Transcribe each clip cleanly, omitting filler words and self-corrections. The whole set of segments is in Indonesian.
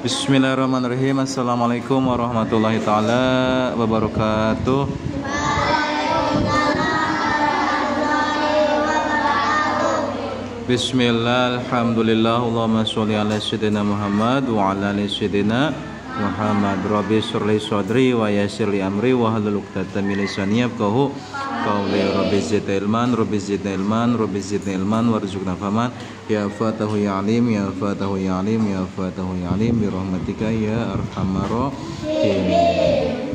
Bismillahirrahmanirrahim. Assalamualaikum warahmatullahi taala wabarakatuh. Bismillah, alhamdulillah, Allahumma sholli ala sayyidina Muhammad wa ala ali sayyidina Muhammad. Rabbi shrahli sadri wa yassir li amri wa hlul 'uqdatam min lisani yafqahu qawli. Rabbi zidni ilman, Rabbi zidni ilman, Rabbi zidni ilman warzuqna fahman. Ya Fatahu ya Alim, ya Fatahu ya Alim, ya Fatahu ya Alim bi rahmatika ya arhamar rahimin.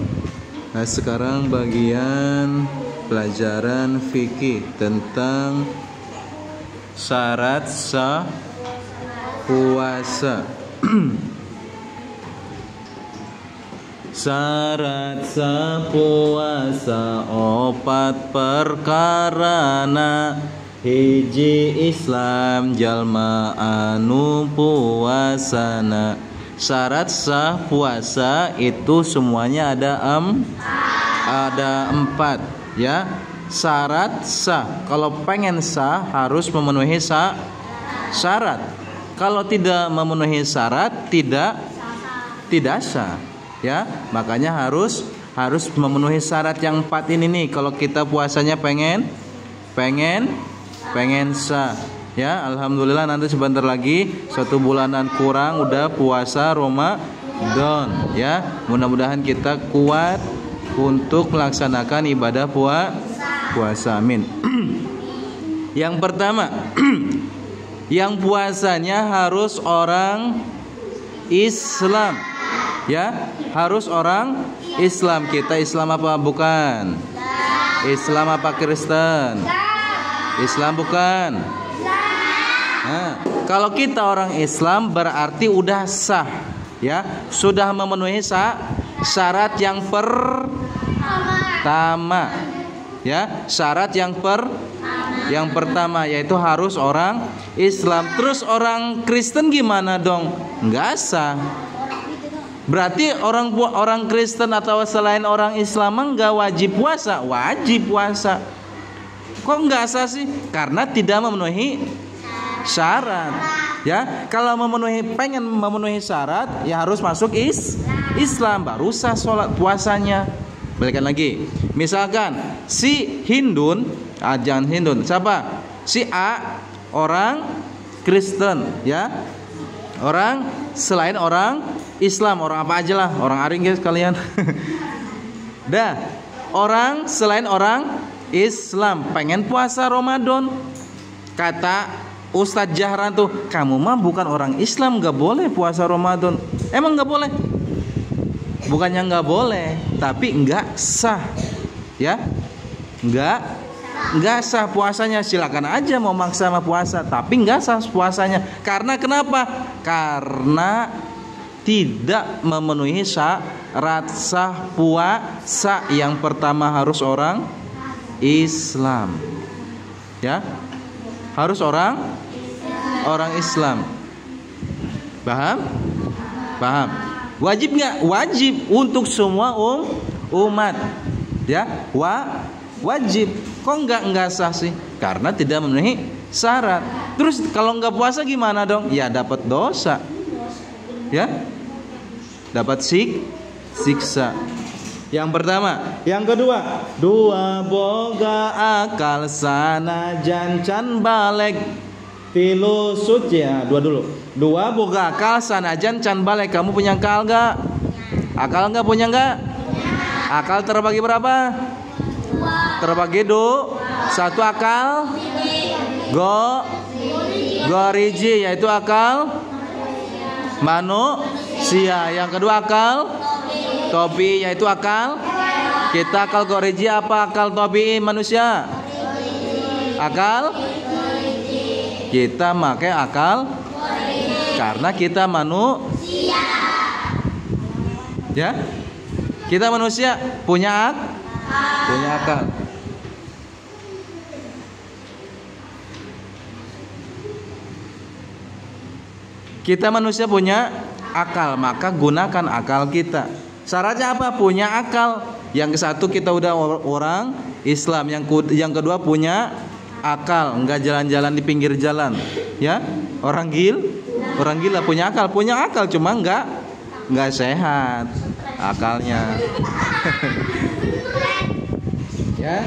Nah, sekarang bagian pelajaran fikih tentang syarat sah puasa. Syarat sah puasa opat perkarana, hiji Islam jalma anu puasana. Syarat sah puasa itu semuanya ada empat, ya. Syarat sah, kalau pengen sah harus memenuhi syarat. Kalau tidak memenuhi syarat tidak sah, ya. Makanya harus memenuhi syarat yang empat ini nih. Kalau kita puasanya pengen sah, ya. Alhamdulillah, nanti sebentar lagi 1 bulanan kurang udah puasa Ramadan, ya. Mudah-mudahan kita kuat untuk melaksanakan ibadah puasa, amin. Yang pertama, yang puasanya harus orang Islam, ya. Harus orang Islam. Kita Islam apa bukan? Islam apa Kristen? Islam bukan? Nah, kalau kita orang Islam berarti udah sah, ya. Sudah memenuhi syarat yang pertama, ya. Syarat yang pertama yaitu harus orang Islam. Terus orang Kristen gimana dong? Nggak sah. Berarti orang Kristen atau selain orang Islam nggak wajib puasa? Wajib puasa. Kok nggak sah sih? Karena tidak memenuhi syarat, ya. Kalau pengen memenuhi syarat, ya harus masuk Islam, baru sah sholat puasanya. Balikan lagi, misalkan si Hindun, jangan Hindun, siapa? Si A orang Kristen, ya. Orang selain orang Islam, orang apa aja lah, orang Aring guys kalian. Dah, orang selain orang Islam pengen puasa Ramadan. Kata Ustadz Jahran tuh, kamu mah bukan orang Islam, gak boleh puasa Ramadan. Emang gak boleh? Bukannya gak boleh, tapi gak sah, ya. Gak sah puasanya. Silakan aja mau maksa sama puasa, tapi gak sah puasanya. Karena kenapa? Karena tidak memenuhi syarat sah puasa. Yang pertama harus orang Islam, ya. Harus orang Islam. Paham? Wajib nggak? Wajib untuk semua umat, ya. Wajib. Kok nggak sah sih? Karena tidak memenuhi syarat. Terus kalau nggak puasa gimana dong? Ya dapat dosa, ya. Dapat siksa. Yang pertama. Yang kedua, dua boga akal sanajan can balek tilu suci, ya. Dua boga akal sanajan can balek. Kamu punya akal gak? Akal gak? Punya gak? Akal terbagi berapa? Terbagi satu akal goriji, yaitu akal manusia. Yang kedua akal tobi, yaitu akal kita. Akal goriji apa akal tobi manusia? Akal kita pakai akal karena kita manusia, ya. Kita manusia punya akal. Kita manusia punya akal, maka gunakan akal kita. Syaratnya apa? Punya akal. Yang satu kita udah orang Islam, yang kedua punya akal, enggak jalan-jalan di pinggir jalan, ya. Orang gila punya akal cuma enggak nggak sehat akalnya. Ya.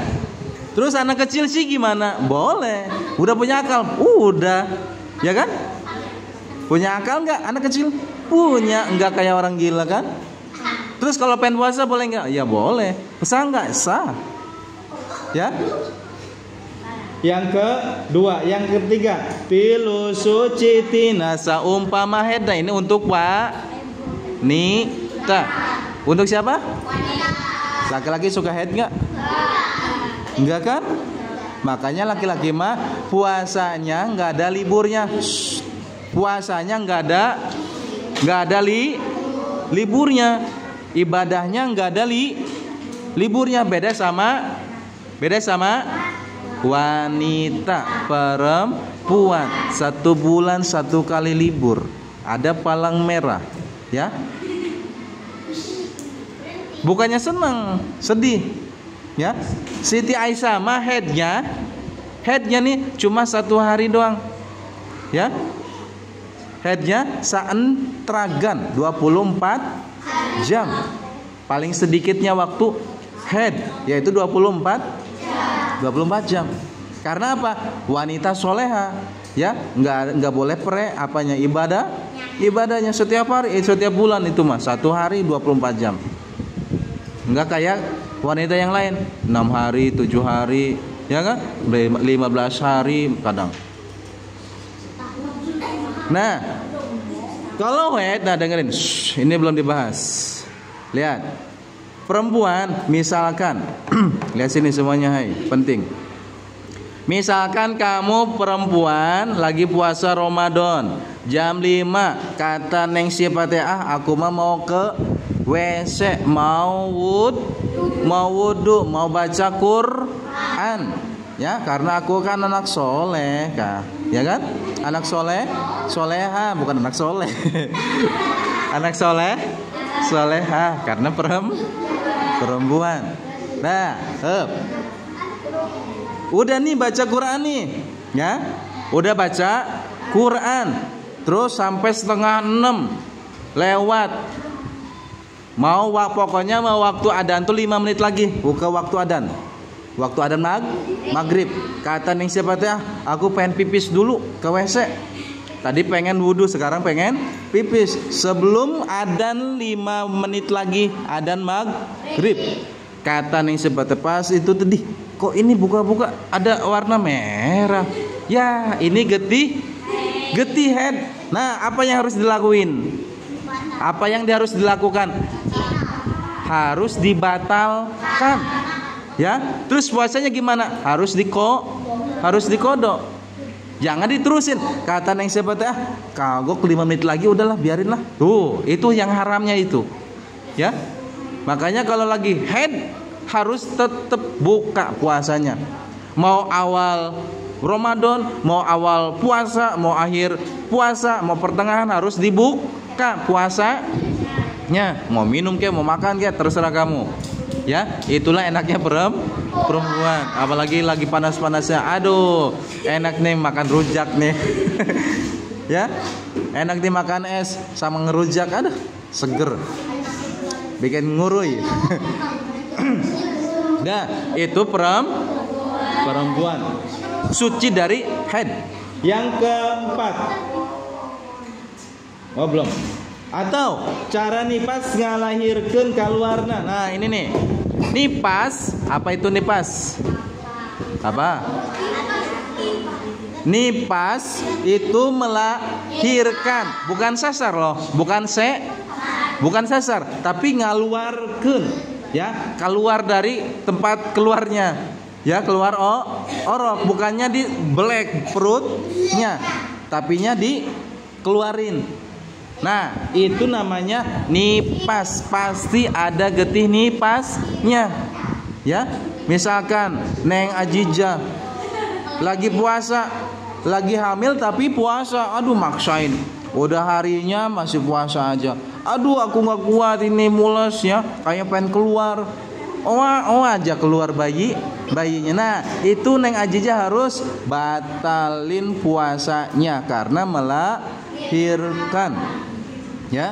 Terus anak kecil sih gimana? Boleh. Udah punya akal? Udah. Ya kan? Punya akal nggak anak kecil? Punya. Nggak kayak orang gila kan? Terus kalau pengen puasa boleh nggak? Ya boleh. Sah nggak? Sah. Ya. Yang kedua, yang ketiga, pilu suci tina Saumpama head. Nah, ini untuk wanita. Untuk siapa? Laki-laki suka head nggak? Enggak kan? Makanya laki-laki mah puasanya nggak ada liburnya. Puasanya nggak ada liburnya. Ibadahnya nggak ada liburnya. Beda sama wanita, perempuan. 1 bulan 1 kali libur. Ada palang merah, ya. Bukannya senang, sedih, ya. Siti Aisyah mah headnya nih cuma 1 hari doang, ya. Headnya saentragan 24 jam. Paling sedikitnya waktu head yaitu 24 jam. Karena apa? Wanita soleha, ya, nggak boleh ibadahnya setiap hari, setiap bulan itu mah 1 hari 24 jam. Nggak kayak wanita yang lain 6 hari, 7 hari, ya kan? 15 hari kadang. Nah, kalau dengerin, ini belum dibahas. Lihat, perempuan misalkan, lihat sini semuanya, penting. Misalkan kamu perempuan lagi puasa Ramadan, jam 5 kata Neng Sifatnya, aku mah mau ke WC, mau wudu, mau baca Quran, ya, karena aku kan anak soleh, ya kan? Anak soleha, bukan anak soleh. Anak soleha, karena perempuan. Nah, udah nih baca Quran nih, ya, udah baca Quran, terus sampai 5:30 lewat. Pokoknya mau waktu adzan tuh 5 menit lagi, buka waktu adzan. Waktu adzan maghrib. Kata Ning siapa aku pengen pipis dulu ke WC. Tadi pengen wudhu, sekarang pengen pipis. Sebelum adzan 5 menit lagi adzan maghrib. Kata Ning siapa pas itu tadi, kok ini buka-buka ada warna merah. Ya, ini getih head. Nah, apa yang harus dilakuin? Apa yang harus dilakukan? Harus dibatalkan, ya. Terus puasanya gimana? Harus dikodok. Jangan diterusin. Kata Neng siapa kagok 5 menit lagi, udahlah biarinlah. Tuh, itu yang haramnya itu, ya. Makanya kalau lagi head harus tetap buka puasanya. Mau awal Ramadan, mau awal puasa, mau akhir puasa, mau pertengahan harus dibuka puasanya. Mau minum kayak mau makan kayak terserah kamu. Ya, itulah enaknya perempuan. Apalagi lagi panas-panasnya. Aduh, enak nih makan rujak nih. Ya, enak nih makan es sama ngerujak. Aduh, seger. Bikin nguruy. Nah, itu perempuan suci dari haid. Yang keempat, belum. Atau cara nipas ngalahirkeun kaluarna. Nah, ini nih. Nipas, apa itu nipas? Apa? Nipas itu melahirkan, bukan sasar loh, bukan sasar, tapi ngaluarkeun, ya, keluar dari tempat keluarnya. Ya, keluar orok, bukannya di belek perutnya, tapinya dikeluarin. Nah, itu namanya nipas. Pasti ada getih nipasnya. Ya, misalkan Neng Ajijah lagi puasa, lagi hamil tapi puasa. Aduh, maksain. Udah harinya masih puasa aja. Aduh, aku nggak kuat ini, mules ya, kayak pengen keluar. Aja keluar bayinya. Nah, itu Neng Ajijah harus batalin puasanya karena melahirkan. Ya,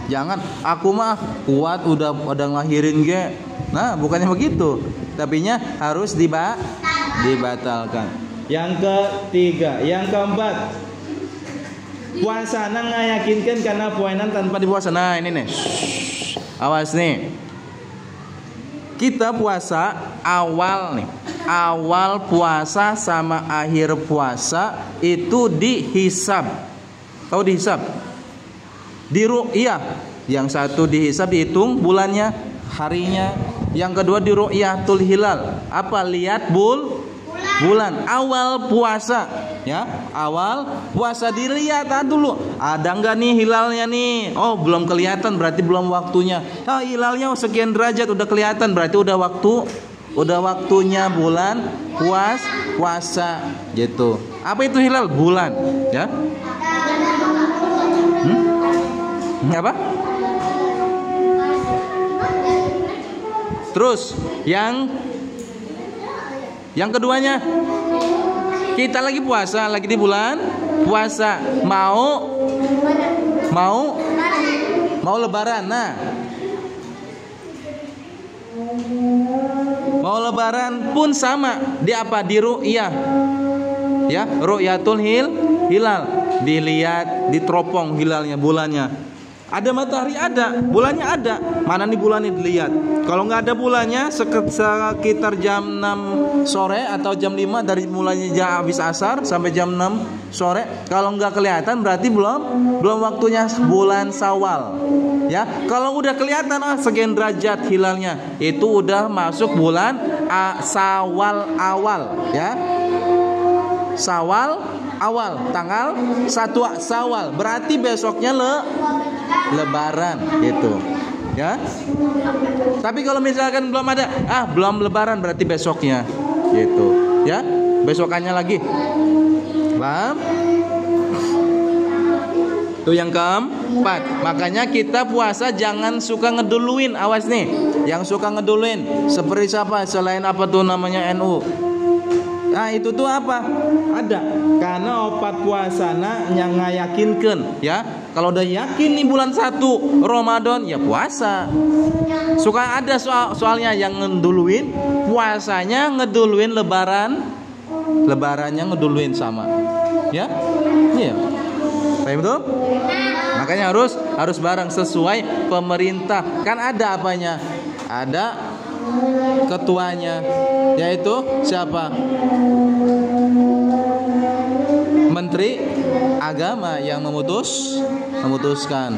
Jangan aku mah kuat udah ngelahirin ge. Nah, bukannya begitu. Tapinya harus dibatalkan. Yang ketiga, yang keempat, puasana ngayakinkan karena puainan tanpa Dipuasa. Nah, ini nih. Awas nih. Kita puasa awal nih. Awal puasa sama akhir puasa itu dihisab. Tahu dihisab? Di ru'yah. Yang satu dihisab, dihitung bulannya, harinya. Yang kedua di ru'yatul hilal. Apa? Lihat bulan awal puasa, ya. Awal puasa dilihat dulu. Ada enggak nih hilalnya nih? Oh, belum kelihatan, berarti belum waktunya. Oh, hilalnya sekian derajat udah kelihatan, berarti udah waktunya bulan puasa gitu. Apa itu hilal? Bulan, ya. Apa? Terus yang keduanya, kita lagi puasa, lagi di bulan puasa, mau lebaran. Nah, mau lebaran pun sama, di apa? Di ru'yah. Ya, ru'yatul hilal. Dilihat, diteropong hilalnya, bulannya. Ada matahari, ada bulannya, ada. Mana nih bulannya dilihat. Kalau nggak ada bulannya sekitar jam 6 sore atau jam 5, dari mulainya jam habis asar sampai jam 6 sore. Kalau nggak kelihatan berarti belum waktunya bulan Syawal. Ya, kalau udah kelihatan sekian derajat hilalnya, itu udah masuk bulan Syawal awal, ya. Syawal awal, tanggal 1 Syawal. Berarti besoknya lebaran gitu, ya. Tapi kalau misalkan belum ada, belum lebaran, berarti besoknya gitu, ya. Besokannya lagi. Paham? Itu yang keempat. Makanya kita puasa jangan suka ngeduluin. Awas nih, yang suka ngeduluin seperti siapa? Selain apa tuh namanya, NU. Nah, itu tuh apa? Ada. Karena opat puasana yang ngayakinkan, ya. Kalau udah yakin nih bulan 1 Ramadan, ya puasa. Suka ada soalnya yang ngeduluin puasanya, ngeduluin lebarannya ngeduluin sama. Ya? Iya. Paham tuh? Makanya harus bareng sesuai pemerintah. Kan ada apanya? Ada ketuanya, yaitu siapa? Menteri Agama yang memutuskan.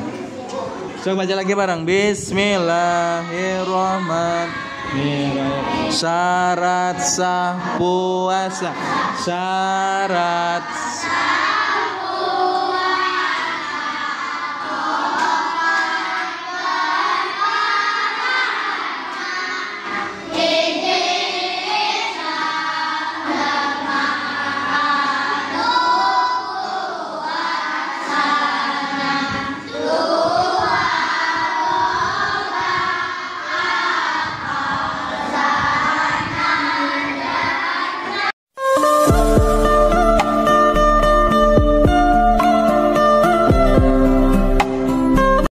Coba baca lagi bareng. Bismillahirrahmanirrahim. Syarat sah puasa. Syarat